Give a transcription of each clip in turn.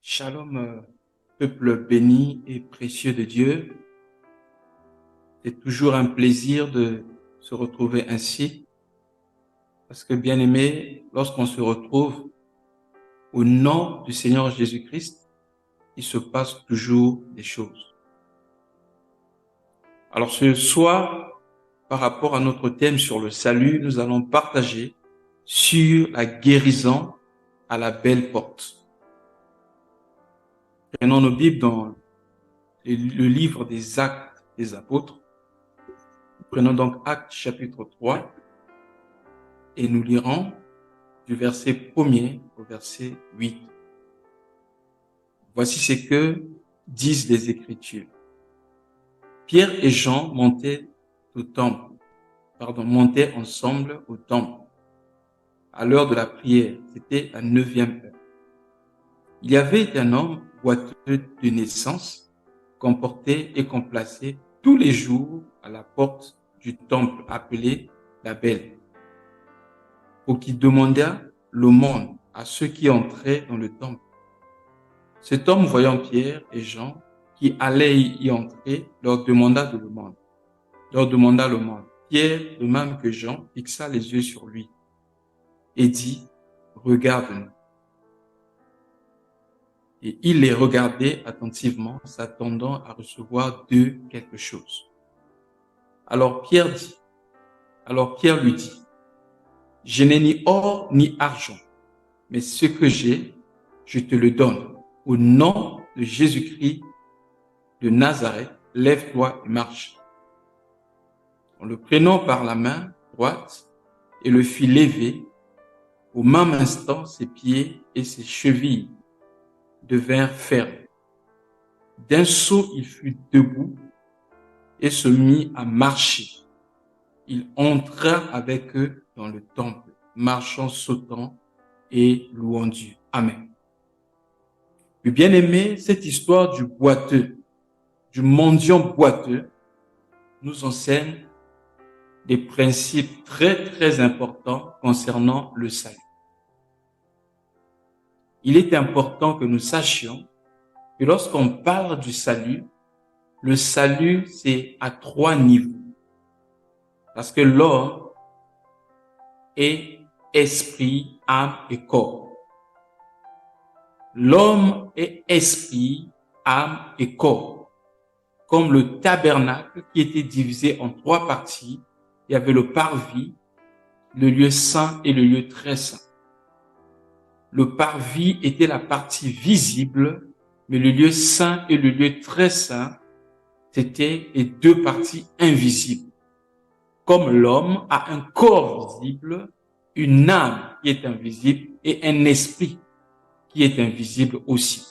Shalom, peuple béni et précieux de Dieu. C'est toujours un plaisir de se retrouver ainsi, parce que bien aimé, lorsqu'on se retrouve au nom du Seigneur Jésus-Christ, il se passe toujours des choses. Alors ce soir, par rapport à notre thème sur le salut, nous allons partager sur la guérison à la belle porte. Prenons nos Bibles dans le livre des Actes des Apôtres. Prenons donc Actes chapitre 3 et nous lirons du verset 1er au verset 8. Voici ce que disent les Écritures. Pierre et Jean montaient ensemble au temple à l'heure de la prière. C'était la 9e heure. Il y avait un homme boiteux de naissance qu'on portait et qu'on plaçait tous les jours à la porte du temple appelé la Belle, pour qu'il demandât l'aumône à ceux qui entraient dans le temple. Cet homme, voyant Pierre et Jean qui allaient y entrer, leur demanda l'aumône. Pierre, de même que Jean, fixa les yeux sur lui et dit, regarde-nous. Et il les regardait attentivement, s'attendant à recevoir d'eux quelque chose. Alors Pierre lui dit, je n'ai ni or ni argent, mais ce que j'ai, je te le donne. Au nom de Jésus-Christ de Nazareth, lève-toi et marche. En le prenant par la main droite et le fit lever, au même instant, ses pieds et ses chevilles devinrent fermes. D'un saut, il fut debout et se mit à marcher. Il entra avec eux dans le temple, marchant, sautant et louant Dieu. Amen. Puis bien aimé, cette histoire du mendiant boiteux, nous enseigne des principes très très importants concernant le salut. Il est important que nous sachions que lorsqu'on parle du salut, le salut c'est à 3 niveaux. Parce que l'homme est esprit, âme et corps. L'homme est esprit, âme et corps. Comme le tabernacle qui était divisé en 3 parties, il y avait le parvis, le lieu saint et le lieu très saint. Le parvis était la partie visible, mais le lieu saint et le lieu très saint, c'était les 2 parties invisibles. Comme l'homme a un corps visible, une âme qui est invisible et un esprit qui est invisible aussi.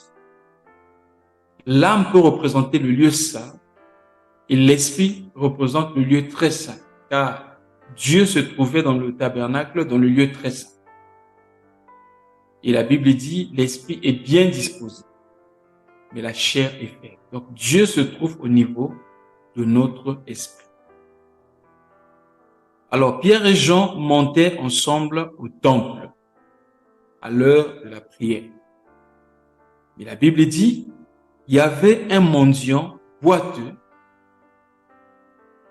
L'âme peut représenter le lieu saint et l'esprit représente le lieu très saint, car Dieu se trouvait dans le tabernacle, dans le lieu très saint. Et la Bible dit, l'esprit est bien disposé, mais la chair est faible. Donc Dieu se trouve au niveau de notre esprit. Alors Pierre et Jean montaient ensemble au temple à l'heure de la prière. Mais la Bible dit, il y avait un mendiant boiteux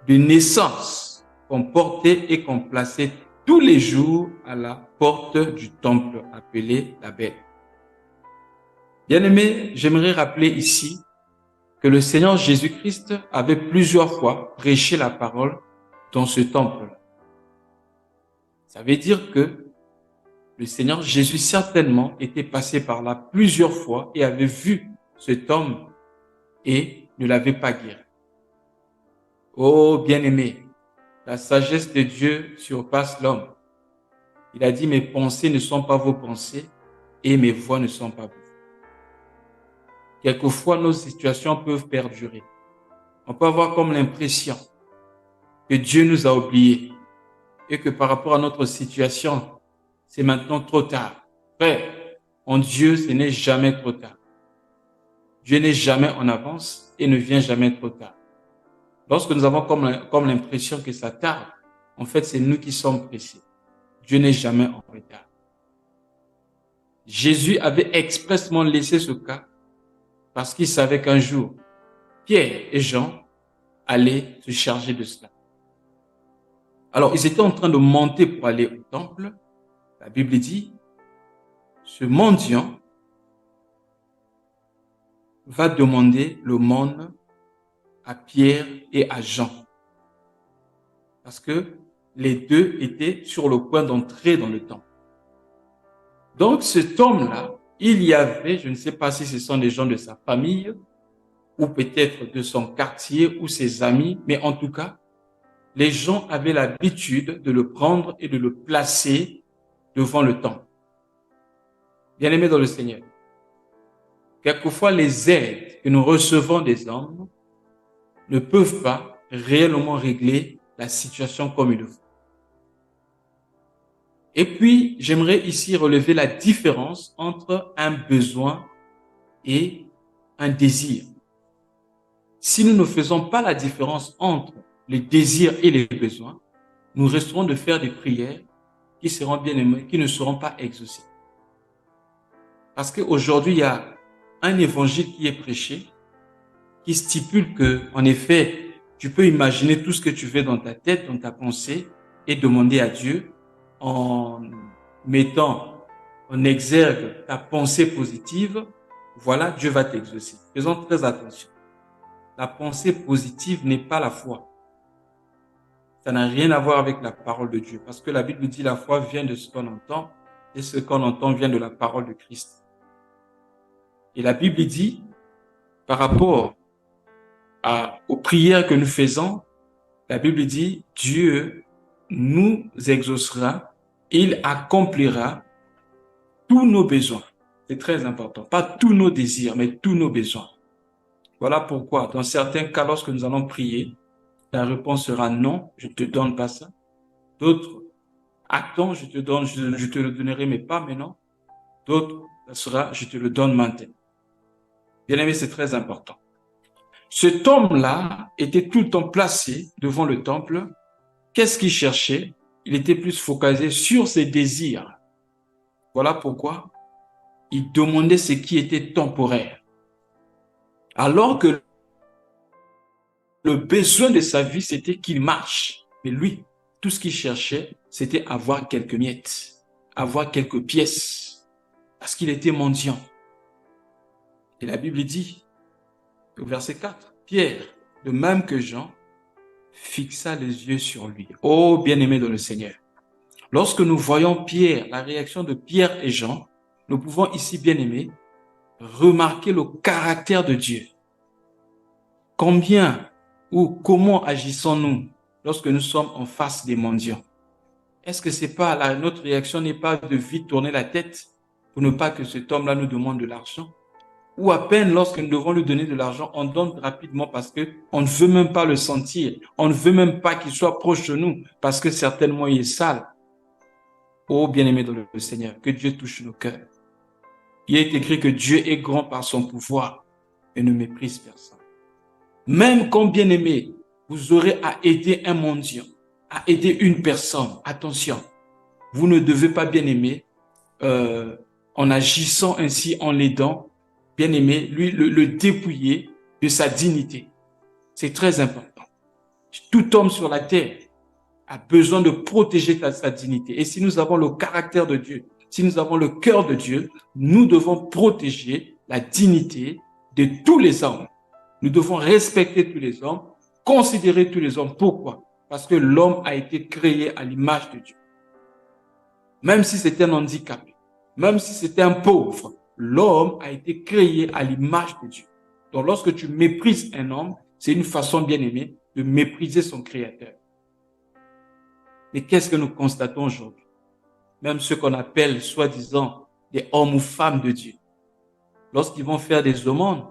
de naissance qu'on portait et qu'on plaçait tous les jours à la porte du temple appelé la Belle. Bien-aimés, j'aimerais rappeler ici que le Seigneur Jésus-Christ avait plusieurs fois prêché la parole dans ce temple. Ça veut dire que le Seigneur Jésus certainement était passé par là plusieurs fois et avait vu cet homme et ne l'avait pas guéri. Oh bien-aimé, la sagesse de Dieu surpasse l'homme. Il a dit, mes pensées ne sont pas vos pensées et mes voies ne sont pas vos voies. Quelquefois, nos situations peuvent perdurer. On peut avoir comme l'impression que Dieu nous a oubliés et que par rapport à notre situation, c'est maintenant trop tard. Frère, en Dieu, ce n'est jamais trop tard. Dieu n'est jamais en avance et ne vient jamais trop tard. Lorsque nous avons comme l'impression que ça tarde, en fait, c'est nous qui sommes pressés. Dieu n'est jamais en retard. Jésus avait expressément laissé ce cas parce qu'il savait qu'un jour, Pierre et Jean allaient se charger de cela. Alors, ils étaient en train de monter pour aller au temple. La Bible dit, ce mendiant va demander l'aumône à Pierre et à Jean. Parce que les deux étaient sur le point d'entrer dans le temple. Donc, cet homme-là, il y avait, je ne sais pas si ce sont des gens de sa famille, ou peut-être de son quartier, ou ses amis, mais en tout cas, les gens avaient l'habitude de le prendre et de le placer devant le temple. Bien-aimés dans le Seigneur, quelquefois les aides que nous recevons des hommes ne peuvent pas réellement régler la situation comme il le faut. Et puis, j'aimerais ici relever la différence entre un besoin et un désir. Si nous ne faisons pas la différence entre les désirs et les besoins, nous resterons de faire des prières qui seront bien aimées, qui ne seront pas exaucées. Parce qu'aujourd'hui, il y a un évangile qui est prêché, qui stipule que, en effet, tu peux imaginer tout ce que tu veux dans ta tête, dans ta pensée, et demander à Dieu en mettant en exergue ta pensée positive. Voilà, Dieu va t'exaucer. Faisons très attention. La pensée positive n'est pas la foi. Ça n'a rien à voir avec la parole de Dieu. Parce que la Bible dit la foi vient de ce qu'on entend, et ce qu'on entend vient de la parole de Christ. Et la Bible dit, par rapport aux prières que nous faisons, la Bible dit, Dieu nous exaucera, il accomplira tous nos besoins. C'est très important. Pas tous nos désirs, mais tous nos besoins. Voilà pourquoi, dans certains cas, lorsque nous allons prier, la réponse sera non, je ne te donne pas ça. D'autres, attends, je te le donnerai, mais pas maintenant. D'autres, ça sera, je te le donne maintenant. Bien aimé, c'est très important. Cet homme-là était tout le temps placé devant le temple. Qu'est-ce qu'il cherchait? Il était plus focalisé sur ses désirs. Voilà pourquoi il demandait ce qui était temporaire. Alors que le besoin de sa vie, c'était qu'il marche. Mais lui, tout ce qu'il cherchait, c'était avoir quelques miettes, avoir quelques pièces, parce qu'il était mendiant. Et la Bible dit, au verset 4, Pierre, de même que Jean, fixa les yeux sur lui. Oh, bien-aimé dans le Seigneur. Lorsque nous voyons Pierre, la réaction de Pierre et Jean, nous pouvons ici, bien-aimés, remarquer le caractère de Dieu. Combien ou comment agissons-nous lorsque nous sommes en face des mendiants? Est-ce que c'est pas notre réaction n'est pas de vite tourner la tête pour ne pas que cet homme-là nous demande de l'argent? Ou à peine lorsque nous devons lui donner de l'argent, on donne rapidement parce que on ne veut même pas le sentir. On ne veut même pas qu'il soit proche de nous parce que certainement il est sale. Oh bien-aimé dans le Seigneur, que Dieu touche nos cœurs. Il est écrit que Dieu est grand par son pouvoir et ne méprise personne. Même quand bien-aimé, vous aurez à aider un mendiant, à aider une personne, attention, vous ne devez pas bien-aimé, en agissant ainsi, en l'aidant, bien-aimé, lui le dépouiller de sa dignité. C'est très important. Tout homme sur la terre a besoin de protéger sa dignité. Et si nous avons le caractère de Dieu, si nous avons le cœur de Dieu, nous devons protéger la dignité de tous les hommes. Nous devons respecter tous les hommes, considérer tous les hommes. Pourquoi? Parce que l'homme a été créé à l'image de Dieu. Même si c'était un handicapé, même si c'était un pauvre, l'homme a été créé à l'image de Dieu. Donc lorsque tu méprises un homme, c'est une façon bien aimée de mépriser son créateur. Mais qu'est-ce que nous constatons aujourd'hui? Même ceux qu'on appelle soi-disant des hommes ou femmes de Dieu. Lorsqu'ils vont faire des aumônes,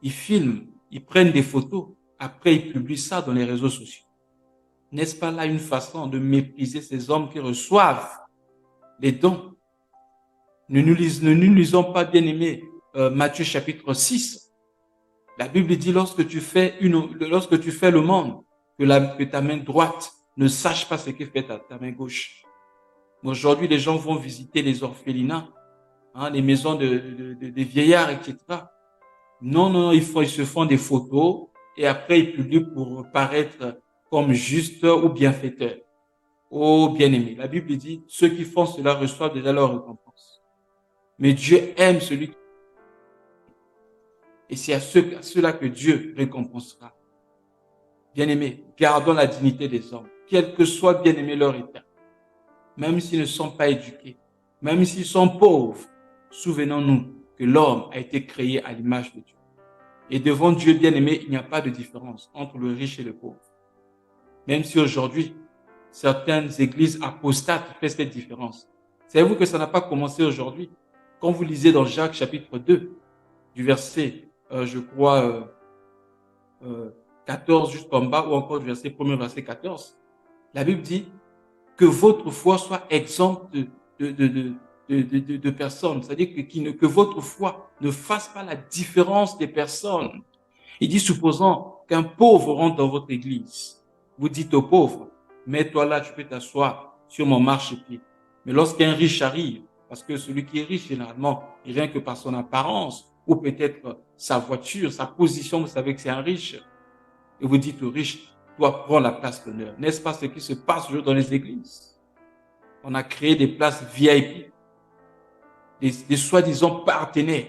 ils filment, ils prennent des photos, après ils publient ça dans les réseaux sociaux. N'est-ce pas là une façon de mépriser ces hommes qui reçoivent les dons? Ne nous lisons pas, bien aimé, Matthieu chapitre 6. La Bible dit lorsque tu fais le monde, que ta main droite ne sache pas ce que fait ta main gauche. Aujourd'hui, les gens vont visiter les orphelinats les maisons des vieillards, etc. Non, non, non, ils se font des photos et après ils publient pour paraître comme justes ou bienfaiteurs. Oh, bien-aimé, la Bible dit, ceux qui font cela reçoivent déjà leur récompense. Mais Dieu aime celui qui... Et c'est à ceux-là que Dieu récompensera. Bien-aimé, gardons la dignité des hommes, quel que soit, bien-aimé, leur état. Même s'ils ne sont pas éduqués, même s'ils sont pauvres, souvenons-nous que l'homme a été créé à l'image de Dieu. Et devant Dieu bien-aimé, il n'y a pas de différence entre le riche et le pauvre. Même si aujourd'hui, certaines églises apostates font cette différence. Savez-vous que ça n'a pas commencé aujourd'hui? Quand vous lisez dans Jacques chapitre 2, du verset, je crois, 14 jusqu'en bas, ou encore du verset 1er, verset 14, la Bible dit que votre foi soit exempte de personnes. C'est-à-dire que votre foi ne fasse pas la différence des personnes. Il dit, supposons qu'un pauvre rentre dans votre église. Vous dites au pauvre, mets-toi là, tu peux t'asseoir sur mon marchepied. Mais lorsqu'un riche arrive, parce que celui qui est riche, généralement, rien que par son apparence, ou peut-être sa voiture, sa position, vous savez que c'est un riche, et vous dites au riche, toi, prends la place d'honneur. N'est-ce pas ce qui se passe aujourd'hui dans les églises? On a créé des places VIP, des soi-disant partenaires,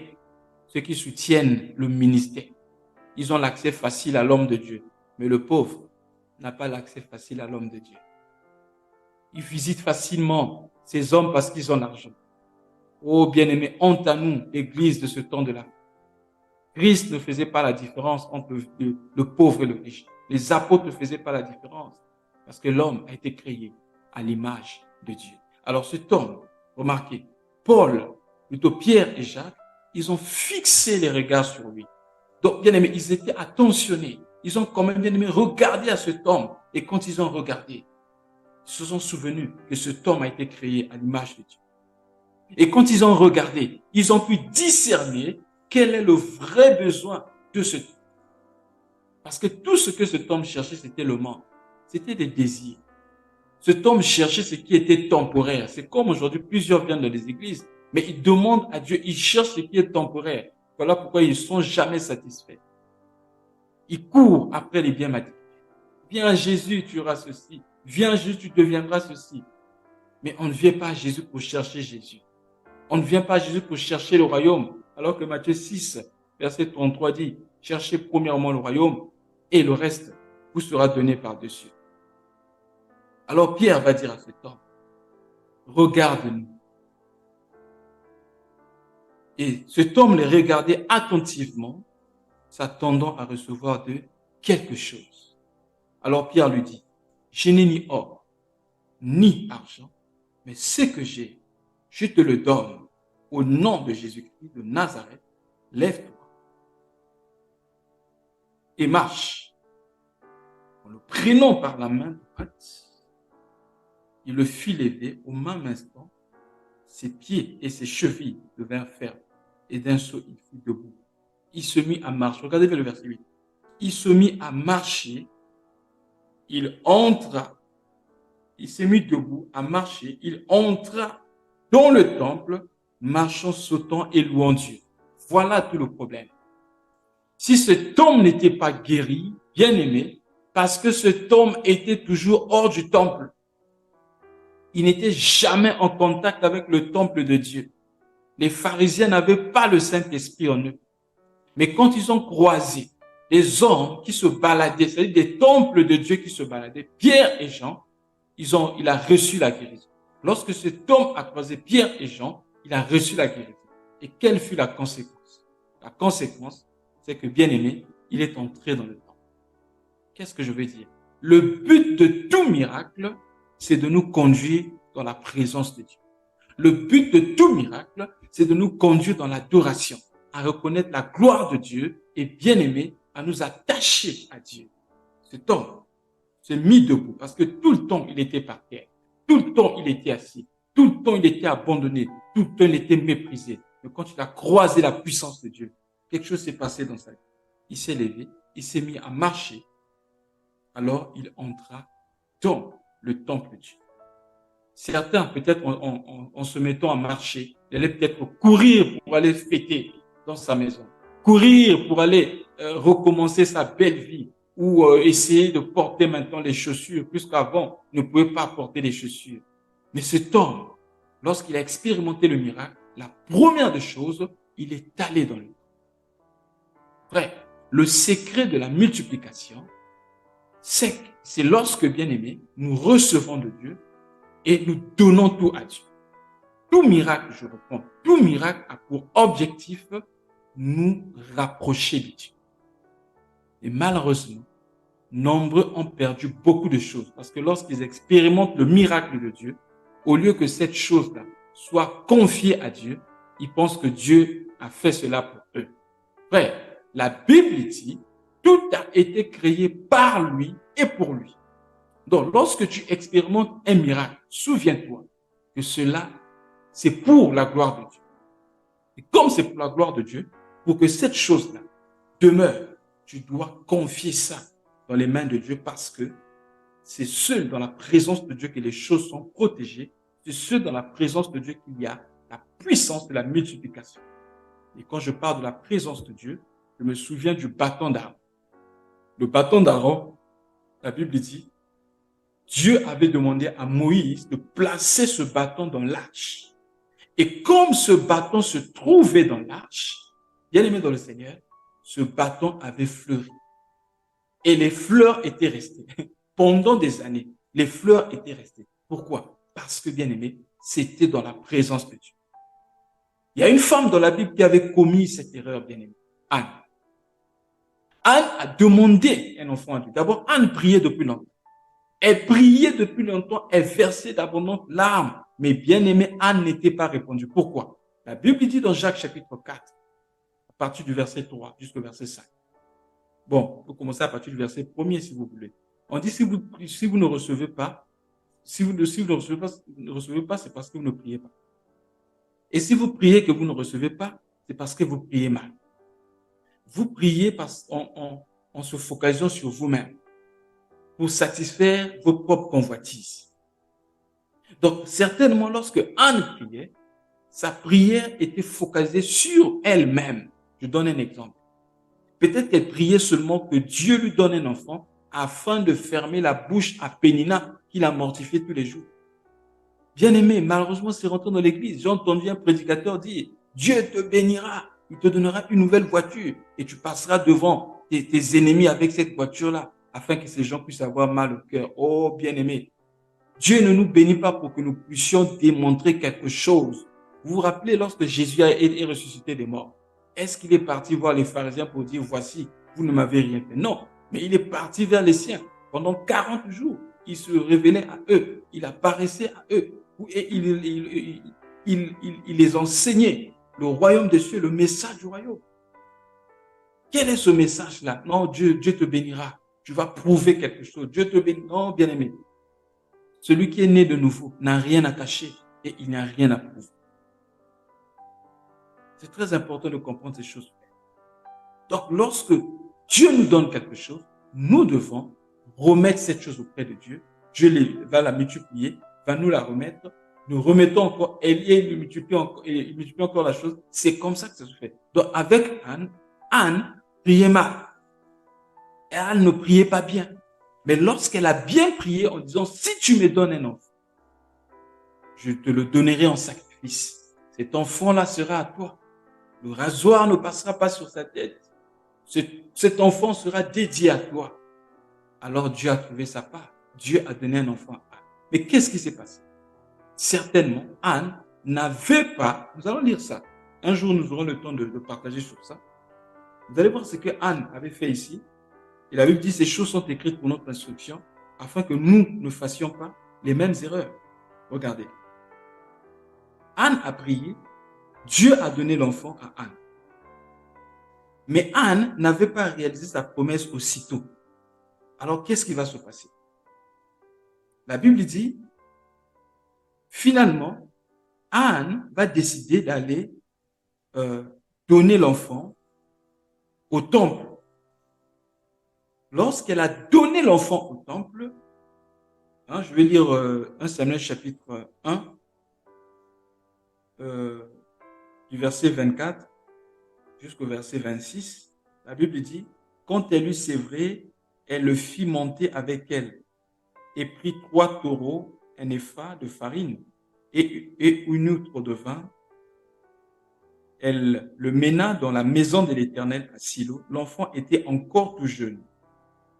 ceux qui soutiennent le ministère. Ils ont l'accès facile à l'homme de Dieu. Mais le pauvre n'a pas l'accès facile à l'homme de Dieu. Ils visitent facilement ces hommes parce qu'ils ont l'argent. Oh bien-aimé, honte à nous, l'église de ce temps de la fin. Christ ne faisait pas la différence entre le pauvre et le riche. Les apôtres ne faisaient pas la différence parce que l'homme a été créé à l'image de Dieu. Alors cet homme, remarquez, Paul, plutôt Pierre et Jacques, ils ont fixé les regards sur lui. Donc, bien aimé, ils étaient attentionnés. Ils ont quand même, bien aimé, regardé à cet homme. Et quand ils ont regardé, ils se sont souvenus que cet homme a été créé à l'image de Dieu. Et quand ils ont regardé, ils ont pu discerner quel est le vrai besoin de cet homme. Parce que tout ce que cet homme cherchait, c'était le manque. C'était des désirs. Cet homme cherchait ce qui était temporaire. C'est comme aujourd'hui, plusieurs viennent dans les églises, mais ils demandent à Dieu, ils cherchent ce qui est temporaire. Voilà pourquoi ils ne sont jamais satisfaits. Ils courent après les biens matériels. Viens à Jésus, tu auras ceci. Viens à Jésus, tu deviendras ceci. Mais on ne vient pas à Jésus pour chercher Jésus. On ne vient pas à Jésus pour chercher le royaume. Alors que Matthieu 6, verset 33 dit, cherchez premièrement le royaume et le reste vous sera donné par-dessus. Alors Pierre va dire à cet homme, regarde-nous. Et cet homme les regardait attentivement, s'attendant à recevoir d'eux quelque chose. Alors Pierre lui dit, je n'ai ni or, ni argent, mais ce que j'ai, je te le donne. Au nom de Jésus-Christ de Nazareth, lève-toi et marche. En le prenant par la main droite, il le fit lever au même instant. Ses pieds et ses chevilles devinrent fermes. Et d'un saut, il fut debout. Il se mit à marcher. Regardez le verset 8. Il se mit à marcher. Il entra. Il s'est mis debout à marcher. Il entra dans le temple, marchant, sautant et louant Dieu. Voilà tout le problème. Si cet homme n'était pas guéri, bien aimé, parce que cet homme était toujours hors du temple. Il n'était jamais en contact avec le temple de Dieu. Les pharisiens n'avaient pas le Saint-Esprit en eux. Mais quand ils ont croisé les hommes qui se baladaient, c'est-à-dire des temples de Dieu qui se baladaient, Pierre et Jean, il a reçu la guérison. Lorsque cet homme a croisé Pierre et Jean, il a reçu la guérison. Et quelle fut la conséquence? La conséquence, c'est que, bien aimé, il est entré dans le temple. Qu'est-ce que je veux dire? Le but de tout miracle, c'est de nous conduire dans la présence de Dieu. Le but de tout miracle, c'est de nous conduire dans l'adoration, à reconnaître la gloire de Dieu et, bien aimé, à nous attacher à Dieu. Cet homme s'est mis debout parce que tout le temps, il était par terre. Tout le temps, il était assis. Tout le temps, il était abandonné. Tout le temps, il était méprisé. Mais quand il a croisé la puissance de Dieu, quelque chose s'est passé dans sa vie. Il s'est levé, il s'est mis à marcher. Alors, il entra dans le temple de Dieu. Certains, peut-être en se mettant à marcher, Il allait peut-être courir pour aller fêter dans sa maison, courir pour aller recommencer sa belle vie ou essayer de porter maintenant les chaussures, puisqu'avant, il ne pouvait pas porter les chaussures. Mais cet homme, lorsqu'il a expérimenté le miracle, la première des choses, il est allé dans le temps. Frère, le secret de la multiplication, c'est lorsque, bien aimé, nous recevons de Dieu et nous donnons tout à Dieu. Tout miracle, je reprends, tout miracle a pour objectif nous rapprocher de Dieu. Et malheureusement, nombreux ont perdu beaucoup de choses parce que lorsqu'ils expérimentent le miracle de Dieu, au lieu que cette chose-là soit confiée à Dieu, ils pensent que Dieu a fait cela pour eux. Frère, la Bible dit, tout a été créé par lui et pour lui. Donc, lorsque tu expérimentes un miracle, souviens-toi que cela, c'est pour la gloire de Dieu. Et comme c'est pour la gloire de Dieu, pour que cette chose-là demeure, tu dois confier ça dans les mains de Dieu parce que c'est seul dans la présence de Dieu que les choses sont protégées. C'est seul dans la présence de Dieu qu'il y a la puissance de la multiplication. Et quand je parle de la présence de Dieu, je me souviens du bâton d'Aaron. Le bâton d'Aaron, la Bible dit, Dieu avait demandé à Moïse de placer ce bâton dans l'arche. Et comme ce bâton se trouvait dans l'arche, bien aimé dans le Seigneur, ce bâton avait fleuri. Et les fleurs étaient restées. Pendant des années, les fleurs étaient restées. Pourquoi? Parce que, bien aimé, c'était dans la présence de Dieu. Il y a une femme dans la Bible qui avait commis cette erreur, bien aimé, Anne. Anne a demandé un enfant à Dieu. D'abord, Anne priait depuis longtemps. Elle priait depuis longtemps, elle versait d'abondantes larmes. Mais bien aimé, Anne n'était pas répondue. Pourquoi? La Bible dit dans Jacques chapitre 4, à partir du verset 3 jusqu'au verset 5. Bon, on peut commencer à partir du verset 1er si vous voulez. On dit si vous ne recevez pas, si vous ne recevez pas, c'est parce que vous ne priez pas. Et si vous priez que vous ne recevez pas, c'est parce que vous priez mal. Vous priez en se focalisant sur vous-même pour satisfaire vos propres convoitises. Donc, certainement, lorsque Anne priait, sa prière était focalisée sur elle-même. Je donne un exemple. Peut-être qu'elle priait seulement que Dieu lui donne un enfant afin de fermer la bouche à Pénina qui l'a mortifié tous les jours. Bien aimé, malheureusement, c'est rentré dans l'église. J'ai entendu un prédicateur dire, Dieu te bénira, il te donnera une nouvelle voiture et tu passeras devant tes ennemis avec cette voiture-là afin que ces gens puissent avoir mal au cœur. Oh, bien aimé, Dieu ne nous bénit pas pour que nous puissions démontrer quelque chose. Vous vous rappelez lorsque Jésus est ressuscité des morts? Est-ce qu'il est parti voir les pharisiens pour dire, voici, vous ne m'avez rien fait? Non, mais il est parti vers les siens. Pendant 40 jours, il se révélait à eux, il apparaissait à eux, et il les enseignait. Le royaume des cieux, le message du royaume. Quel est ce message-là? Non, Dieu te bénira. Tu vas prouver quelque chose. Dieu te bénira. Non, bien aimé. Celui qui est né de nouveau n'a rien à cacher et il n'a rien à prouver. C'est très important de comprendre ces choses. Donc, lorsque Dieu nous donne quelque chose, nous devons remettre cette chose auprès de Dieu. Dieu va la multiplier, va nous la remettre. Nous remettons encore, et il multiplie encore la chose. C'est comme ça que ça se fait. Donc, avec Anne priait mal. Et Anne ne priait pas bien. Mais lorsqu'elle a bien prié en disant, si tu me donnes un enfant, je te le donnerai en sacrifice. Cet enfant-là sera à toi. Le rasoir ne passera pas sur sa tête. Cet enfant sera dédié à toi. Alors Dieu a trouvé sa part. Dieu a donné un enfant à Anne. Mais qu'est-ce qui s'est passé? Certainement, Anne n'avait pas, nous allons lire ça. Un jour, nous aurons le temps de partager sur ça. Vous allez voir ce que Anne avait fait ici. Et la Bible dit, ces choses sont écrites pour notre instruction, afin que nous ne fassions pas les mêmes erreurs. Regardez. Anne a prié, Dieu a donné l'enfant à Anne. Mais Anne n'avait pas réalisé sa promesse aussitôt. Alors, qu'est-ce qui va se passer? La Bible dit, finalement, Anne va décider d'aller donner l'enfant au temple. Lorsqu'elle a donné l'enfant au temple, je vais lire 1 Samuel chapitre 1, du verset 24 jusqu'au verset 26, la Bible dit, quand elle eut sévré, elle le fit monter avec elle et prit 3 taureaux, un épha de farine et une outre de vin. Elle le mena dans la maison de l'Éternel à Silo. L'enfant était encore tout jeune.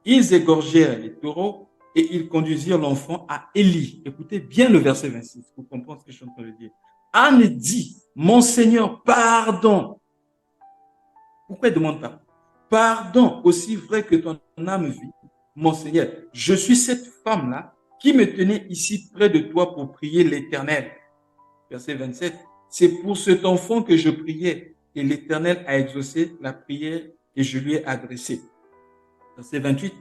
Ils égorgèrent les taureaux et ils conduisirent l'enfant à Élie. Écoutez bien le verset 26 pour comprendre ce que je suis en train de dire. Anne dit, mon Seigneur, pardon. Pourquoi elle demande pardon? Pardon, aussi vrai que ton âme vit, mon Seigneur. Je suis cette femme-là qui me tenait ici près de toi pour prier l'Éternel. Verset 27. C'est pour cet enfant que je priais et l'Éternel a exaucé la prière que je lui ai adressée. Verset 28.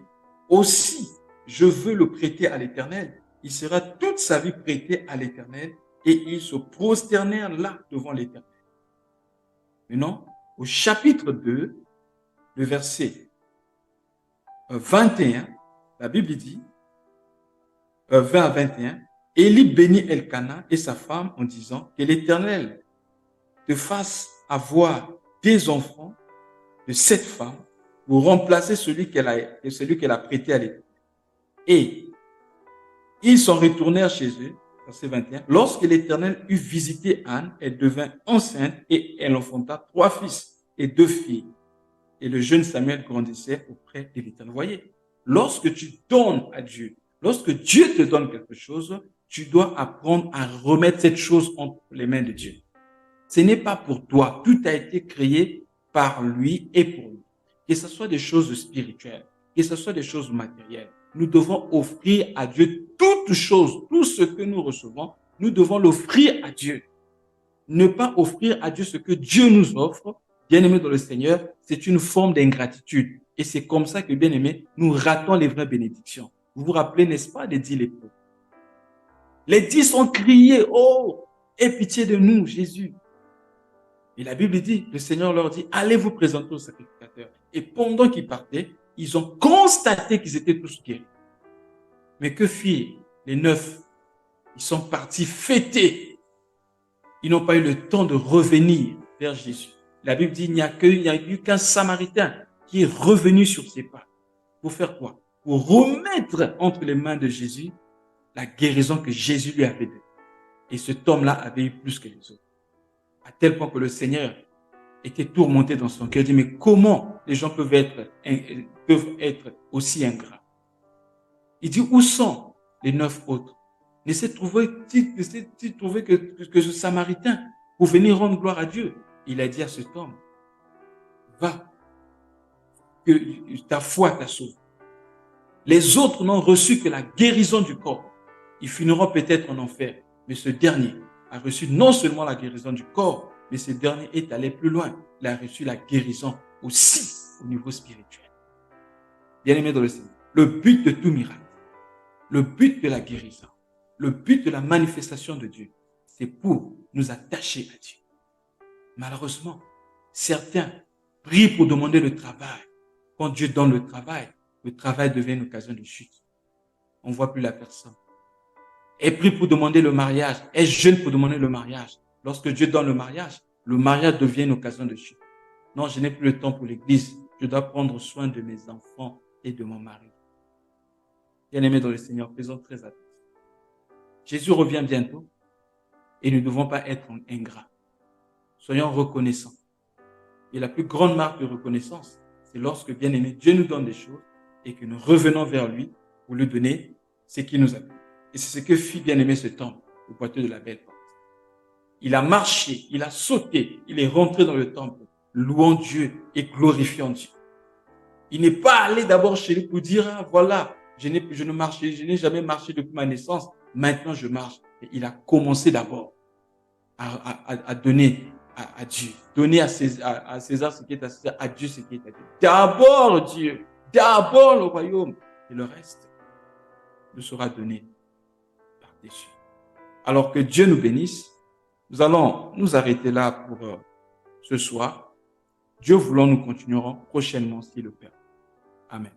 Aussi, je veux le prêter à l'Éternel. Il sera toute sa vie prêté à l'Éternel et ils se prosternèrent là devant l'Éternel. Maintenant, au chapitre 2, le verset 21, la Bible dit, 20 à 21, Élie bénit Elkana et sa femme en disant que l'Éternel te fasse avoir des enfants de cette femme pour remplacer celui qu'elle a prêté à l'Éternel. Et ils s'en retournèrent chez eux, verset 21. Lorsque l'Éternel eut visité Anne, elle devint enceinte et elle enfanta 3 fils et 2 filles. Et le jeune Samuel grandissait auprès de l'Éternel. Vous voyez, lorsque tu donnes à Dieu, lorsque Dieu te donne quelque chose, tu dois apprendre à remettre cette chose entre les mains de Dieu. Ce n'est pas pour toi. Tout a été créé par lui et pour lui. Que ce soit des choses spirituelles, que ce soit des choses matérielles. Nous devons offrir à Dieu toutes choses, tout ce que nous recevons, nous devons l'offrir à Dieu. Ne pas offrir à Dieu ce que Dieu nous offre, bien-aimés dans le Seigneur, c'est une forme d'ingratitude. Et c'est comme ça que, bien-aimés, nous ratons les vraies bénédictions. Vous vous rappelez, n'est-ce pas, des 10 lépreux? Les 10 ont crié, oh, aie pitié de nous, Jésus. Et la Bible dit, le Seigneur leur dit, allez vous présenter au sacrificateur. Et pendant qu'ils partaient, ils ont constaté qu'ils étaient tous guéris. Mais que firent les 9? Ils sont partis fêter. Ils n'ont pas eu le temps de revenir vers Jésus. La Bible dit, il n'y a eu qu'un Samaritain qui est revenu sur ses pas. Pour faire quoi? Pour remettre entre les mains de Jésus la guérison que Jésus lui avait donnée. Et cet homme-là avait eu plus que les autres. À tel point que le Seigneur était tourmenté dans son cœur. Il dit, mais comment les gens peuvent être aussi ingrats? Il dit, où sont les 9 autres? N'essaie-t-il trouver que ce Samaritain pour venir rendre gloire à Dieu? Il a dit à cet homme, va, que ta foi t'a sauvé. Les autres n'ont reçu que la guérison du corps. Ils finiront peut-être en enfer. Mais ce dernier a reçu non seulement la guérison du corps, mais ce dernier est allé plus loin. Il a reçu la guérison aussi au niveau spirituel. Bien-aimé dans le Seigneur, le but de tout miracle, le but de la guérison, le but de la manifestation de Dieu, c'est pour nous attacher à Dieu. Malheureusement, certains prient pour demander le travail. Quand Dieu donne le travail devient une occasion de chute. On ne voit plus la personne. Elle prie pour demander le mariage. Elle jeûne pour demander le mariage. Lorsque Dieu donne le mariage devient une occasion de chute. Non, je n'ai plus le temps pour l'église. Je dois prendre soin de mes enfants et de mon mari. Bien-aimés dans le Seigneur, faisons très attention. Jésus revient bientôt et nous ne devons pas être ingrats. Soyons reconnaissants. Et la plus grande marque de reconnaissance, c'est lorsque, bien-aimé, Dieu nous donne des choses et que nous revenons vers lui pour lui donner ce qu'il nous a donné. Et c'est ce que fit, bien-aimé, cet homme au poitou de la belle porte. Il a marché, il a sauté, il est rentré dans le temple, louant Dieu et glorifiant Dieu. Il n'est pas allé d'abord chez lui pour dire, ah, voilà, je n'ai jamais marché depuis ma naissance, maintenant je marche. Et il a commencé d'abord à donner à Dieu, donner à César ce qui est à César, à Dieu ce qui est à Dieu. D'abord Dieu, d'abord le royaume, et le reste nous sera donné par-dessus. Alors que Dieu nous bénisse, nous allons nous arrêter là pour ce soir. Dieu voulant, nous continuerons prochainement si le Père. Amen.